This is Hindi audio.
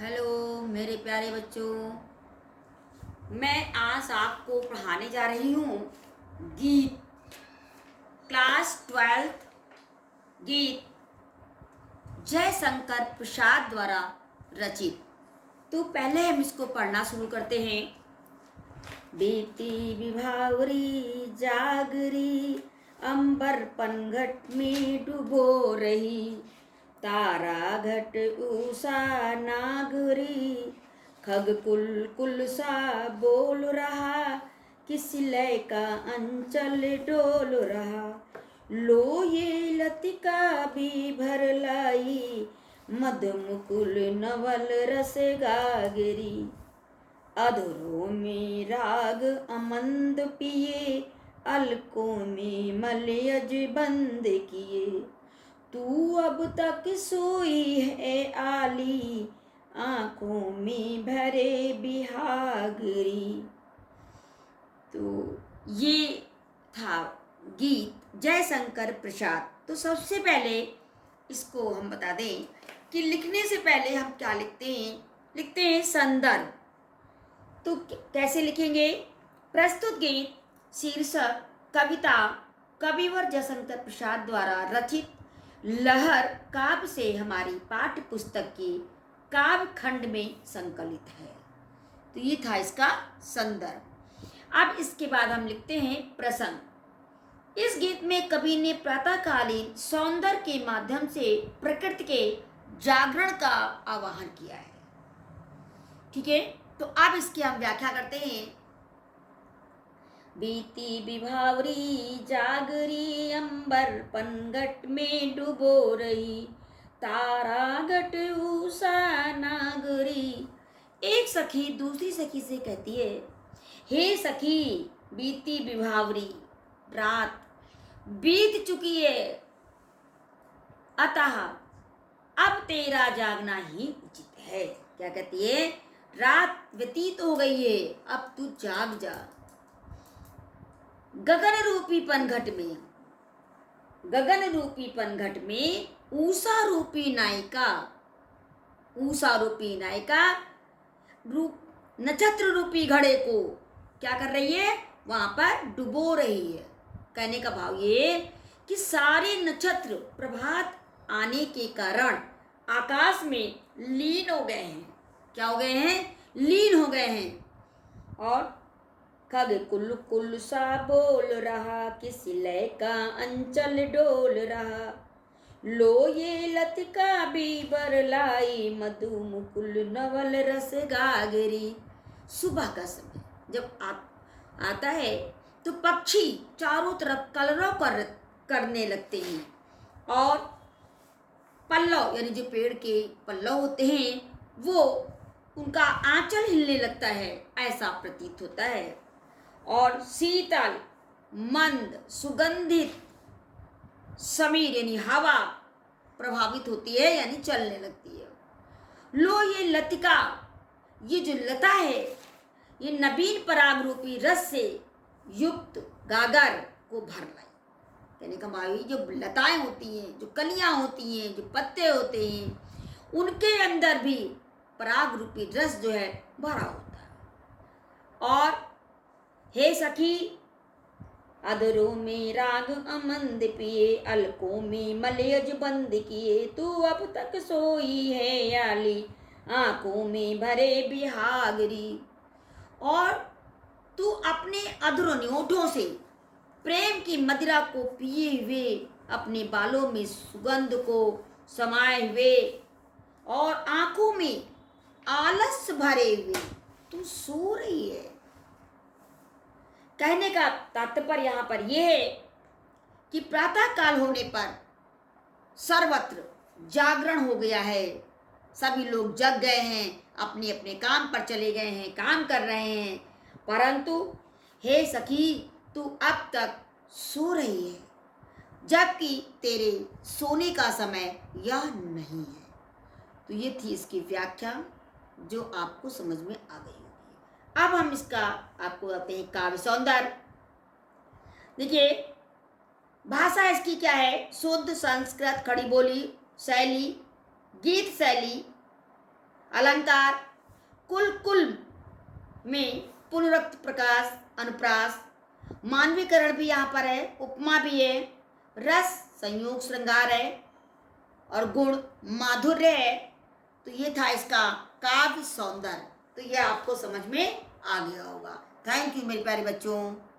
हेलो मेरे प्यारे बच्चों। मैं आज आपको पढ़ाने जा रही हूँ गीत, क्लास 12th गीत जयशंकर प्रसाद द्वारा रचित। तो पहले हम इसको पढ़ना शुरू करते हैं। बीती विभावरी जागरी, अंबर पनघट में डुबो रही, तारा घट उषा नागरी, खग कुल कुल सा बोल रहा, किस लय का अंचल डोल रहा, लो ये लतिका भी भर लाई, मद मुकुल नवल रस गागरी, अधरों में राग अमंद पिए, अलकों में मलयज बंद किए, तू अब तक सोई है आली, आंखों में भरे बिहागरी। तो ये था गीत जयशंकर प्रसाद। तो सबसे पहले इसको हम बता दें कि लिखने से पहले हम क्या लिखते हैं संदर्भ। तो कैसे लिखेंगे? प्रस्तुत गीत शीर्षक कविता कविवर जयशंकर प्रसाद द्वारा रचित लहर काव्य से हमारी पाठ्य पुस्तक के काव्य खंड में संकलित है। तो ये था इसका संदर्भ। अब इसके बाद हम लिखते हैं प्रसंग। इस गीत में कवि ने प्रातःकालीन सौंदर्य के माध्यम से प्रकृति के जागरण का आवाहन किया है। ठीक है, तो अब इसकी हम व्याख्या करते हैं। बीती विभावरी जागरी, अंबर पनघट में डुबो रही, तारा घट उषा नागरी। एक सखी दूसरी सखी से कहती है, हे सखी, बीती विभावरी, रात बीत चुकी है, अतः अब तेरा जागना ही उचित है। क्या कहती है? रात व्यतीत हो गई है, अब तू जाग जा। गगन रूपी पनघट में, गगन रूपी पनघट में उषा रूपी नायिका, उषा रूपी नायिका रूप नक्षत्र रूपी घड़े को क्या कर रही है? वहां पर डुबो रही है। कहने का भाव ये कि सारे नक्षत्र प्रभात आने के कारण आकाश में लीन हो गए हैं। क्या हो गए हैं? लीन हो गए हैं। और खग कुल कुल सा बोल रहा, किस लय का अंचल डोल रहा, लो ये लतिका भी बरलाई, मधु मुकुल नवल रस गागरी। सुबह का समय जब आता है तो पक्षी चारों तरफ कलरव करने लगते हैं और पल्लव यानी जो पेड़ के पल्लव होते हैं वो उनका आंचल हिलने लगता है, ऐसा प्रतीत होता है। और शीतल मंद सुगंधित समीर यानी हवा प्रभावित होती है यानी चलने लगती है। लो ये लतिका, ये जो लता है, ये नवीन पराग रूपी रस से युक्त गागर को भर लाई। कहने का भाव जो लताएं होती हैं, जो कलियां होती हैं, जो पत्ते होते हैं, उनके अंदर भी पराग रूपी रस जो है भरा होता है। और हे सखी, अधरों में राग अमंद पिए, अलकों में मलयज बंद किए, तू अब तक सोई है याली, आंखों में भरे बिहागरी। और तू अपने अधरों होठों से प्रेम की मदिरा को पिए हुए, अपने बालों में सुगंध को समाये हुए और आंखों में आलस भरे हुए तू सो रही है। कहने का तात्पर्य यहाँ पर यह है कि प्रातः काल होने पर सर्वत्र जागरण हो गया है, सभी लोग जग गए हैं, अपने अपने काम पर चले गए हैं, काम कर रहे हैं, परंतु हे सखी तू अब तक सो रही है, जबकि तेरे सोने का समय यह नहीं है। तो ये थी इसकी व्याख्या जो आपको समझ में आ गई होगी। अब हम इसका आपको बताते हैं काव्य सौंदर्य। देखिए भाषा इसकी क्या है? शुद्ध संस्कृत खड़ी बोली शैली, गीत शैली अलंकार कुल कुल में पुनरुक्त प्रकाश अनुप्रास, मानवीकरण भी यहाँ पर है, उपमा भी है, रस संयोग श्रृंगार है और गुण माधुर्य है। तो ये था इसका काव्य सौंदर्य। तो ये आपको समझ में आ गया होगा। थैंक यू मेरे प्यारे बच्चों।